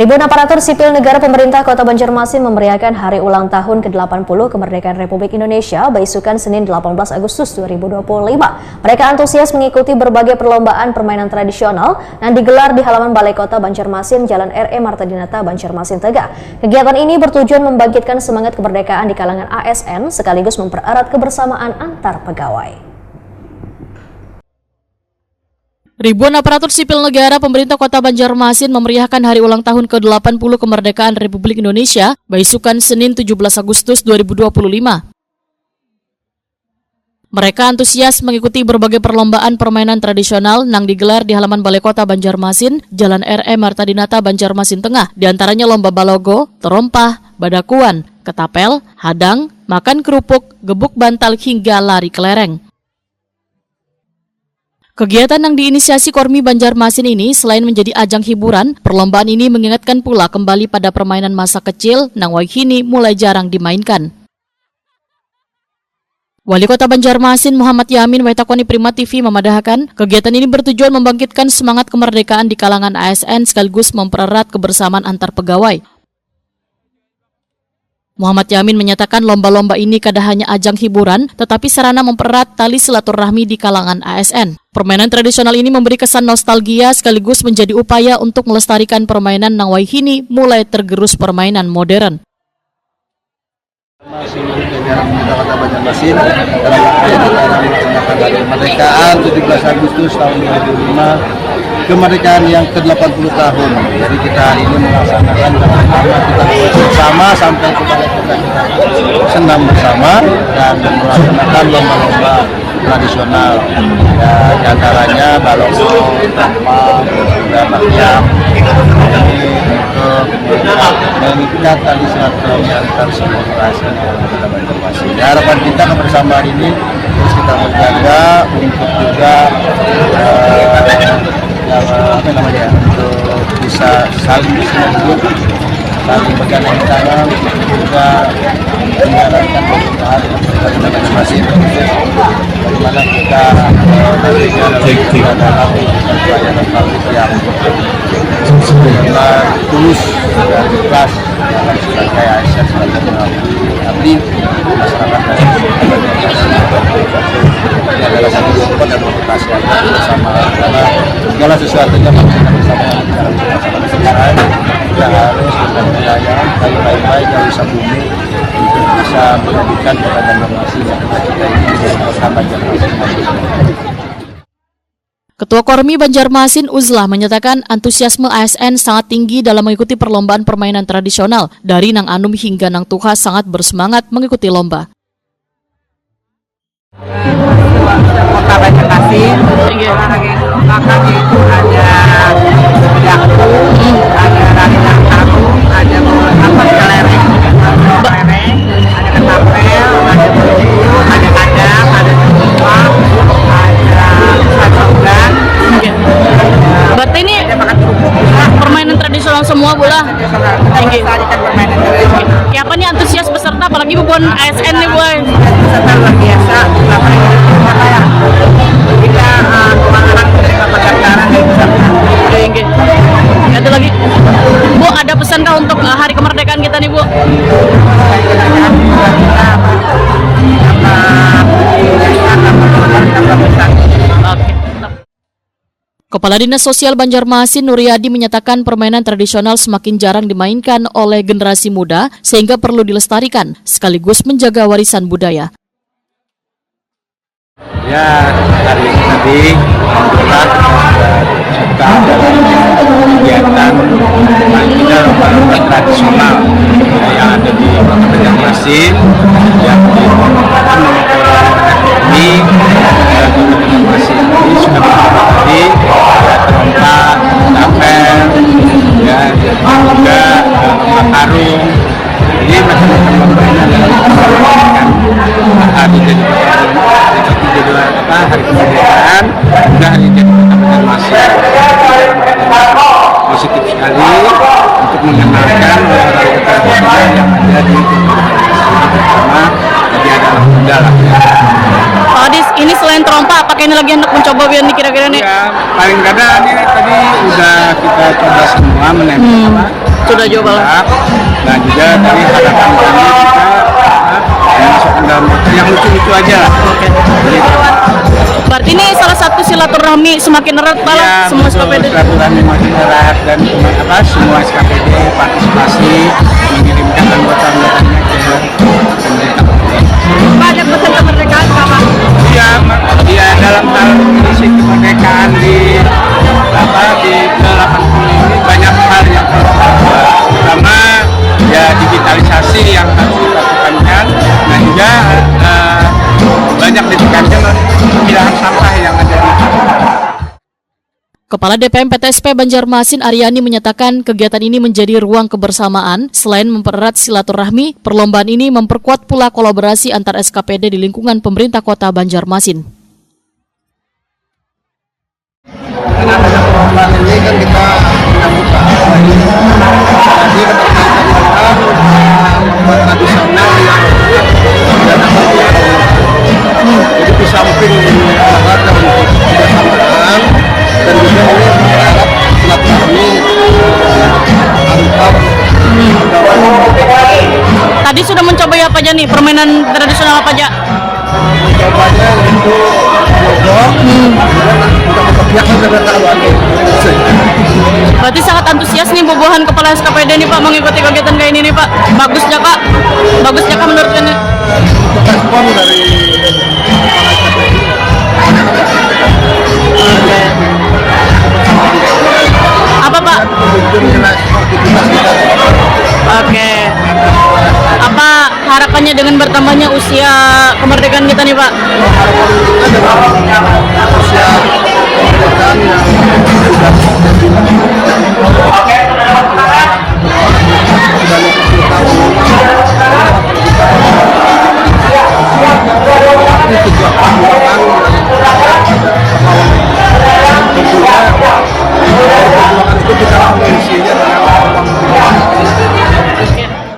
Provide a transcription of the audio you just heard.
Ribuan aparatur sipil negara pemerintah Kota Banjarmasin memeriahkan hari ulang tahun ke-80 kemerdekaan Republik Indonesia beisukan Senin 18 Agustus 2025. Mereka antusias mengikuti berbagai perlombaan permainan tradisional yang digelar di halaman Balai Kota Banjarmasin, Jalan R.E. Marta Dinata, Banjarmasin Tengah. Kegiatan ini bertujuan membangkitkan semangat kemerdekaan di kalangan ASN sekaligus mempererat kebersamaan antar pegawai. Ribuan aparatur sipil negara pemerintah Kota Banjarmasin memeriahkan hari ulang tahun ke-80 kemerdekaan Republik Indonesia beisukan Senin 17 Agustus 2025. Mereka antusias mengikuti berbagai perlombaan permainan tradisional yang digelar di halaman Balai Kota Banjarmasin, Jalan R.E. Marta Dinata, Banjarmasin Tengah. Di antaranya lomba balogo, terompah, badakuan, ketapel, hadang, makan kerupuk, gebuk bantal hingga lari kelereng. Kegiatan yang diinisiasi Kormi Banjarmasin ini selain menjadi ajang hiburan, perlombaan ini mengingatkan pula kembali pada permainan masa kecil yang kini mulai jarang dimainkan. Wali Kota Banjarmasin Muhammad Yamin Waitakoni Prima TV memadahkan, kegiatan ini bertujuan membangkitkan semangat kemerdekaan di kalangan ASN sekaligus mempererat kebersamaan antar pegawai. Muhammad Yamin menyatakan lomba-lomba ini kada hanya ajang hiburan, tetapi sarana mempererat tali silaturahmi di kalangan ASN. Permainan tradisional ini memberi kesan nostalgia sekaligus menjadi upaya untuk melestarikan permainan yang kini mulai tergerus permainan modern. Seluruh jajaran pemerintah Kota Banjarmasin dalam melaksanakan hari kemerdekaan 17 Agustus tahun 2005, kemerdekaan yang ke-80 tahun. Jadi kita hari ini melaksanakan bersama, kita bersama sampai kepada kita senam bersama dan melaksanakan lomba-lomba tradisional. Ya, di antaranya balogo, tampang, dan macam untuk mengikat tali silaturahmi antar seluruh ASN yang ada di Banjarmasin. Harapan kita kebersamaan ini terus kita menjaga untuk juga untuk bisa saling hidup, saling bergandeng tangan, juga menjalankan pemerintahan yang Banjarmasin. Bagaimana kita nantinya dalam upaya dan publik yang tulus dan ikhlas dalam sebagai ASN sebagai abdi masyarakat dan ini adalah satu support dan motivasi bersama, karena segala sesuatunya kita bersama dalam masyarakat selesai. Kita harus bergaya dan baik-baik yang bisa bumi untuk bisa menjadikan Kota Banjarmasin yang kita ini menjadi kota Banjarmasin. Ketua Kormi Banjarmasin Uzlah menyatakan antusiasme ASN sangat tinggi dalam mengikuti perlombaan permainan tradisional. Dari Nang Anum hingga Nang Tuha sangat bersemangat mengikuti lomba. Kota Banjarmasin, olahraga yang dikembangkan yaitu ada badaku, ada lari tarung, ada kelereng, ada ketapel, ada bulu, ada kadang, ada terumpah, ada saugan. Berarti ini permainan tradisional semua pula. Melestarikan permainan tradisional. Ya apa nih antusias peserta, apalagi bukan ASN nih boy. Peserta luar biasa, kita semangat menerima pendaftaran dari peserta. Ada lagi, Bu, ada pesan kah untuk hari kemerdekaan kita nih, Bu? Kepala Dinas Sosial Banjarmasin Nuryadi menyatakan permainan tradisional semakin jarang dimainkan oleh generasi muda sehingga perlu dilestarikan sekaligus menjaga warisan budaya. Ya, hari ini tadi alhamdulillah kita dalam kegiatan pembangkitan lomba tradisional yang ada di Kota Banjarmasin yang dilakukan oleh Kormi dan Kota Banjarmasin. Ini sudah beberapa tadi ada terompah, tapel, ya, juga karung. Jadi macam-macam permainan yang dilakukan hari jadi hari kemerdekaan juga hari jadi Kota Banjarmasin. Positif sekali untuk mengenalkan olahraga tradisional yang ada di Kota Banjarmasin, terutama tadi adalah kuda lah. Pak Adis, ini selain terompah, apakah ini lagi hendak mencoba biar kira-kira nih? Ya, paling kadang ini tadi udah kita coba semua menempel Sudah coba lah. Nah juga dari harapan kami bisa masuk ke dalam yang lucu-lucu aja. Oke. Berarti ini salah satu silaturahmi semakin erat Pak lah, Ya, semua betul, SKPD. silaturahmi makin erat dan semua SKPD partisipasi mengirimkan anggota-anggotanya ke pemerintah. Banyak pesan kemerdekaan Pak. Iya, dalam hal misi kemerdekaan di ke-80 ini banyak hal yang harus kita pertama ya digitalisasi yang harus kita tekankan. Nah juga banyak ditekankan pemilahan sampah yang ada di Kepala DPM PTSP Banjarmasin Aryani menyatakan kegiatan ini menjadi ruang kebersamaan. Selain mempererat silaturahmi, perlombaan ini memperkuat pula kolaborasi antar SKPD di lingkungan pemerintah kota Banjarmasin. dengan adanya perlombaan ini kan kita menyambut jadi membuat tradisional yang sudah namanya jadi di samping ini olahraga untuk kebersamaan dan juga ini mengharap silaturahmi antar Tadi sudah mencoba apa aja nih, permainan tradisional apa aja? mencobanya itu jogok untuk memperlihatkan kebersamaan. Berarti sangat antusias nih bobohan kepala SKPD nih Pak mengikuti kegiatan kayak ini nih Pak. Bagusnya Kak? Bagusnya Kak menurut ini? Respon dari kepala SKPD. Apa Pak? Menunjukkan nilai sportivitas kita. Oke. Apa harapannya dengan bertambahnya usia kemerdekaan kita nih Pak? Harapan kita dengan usia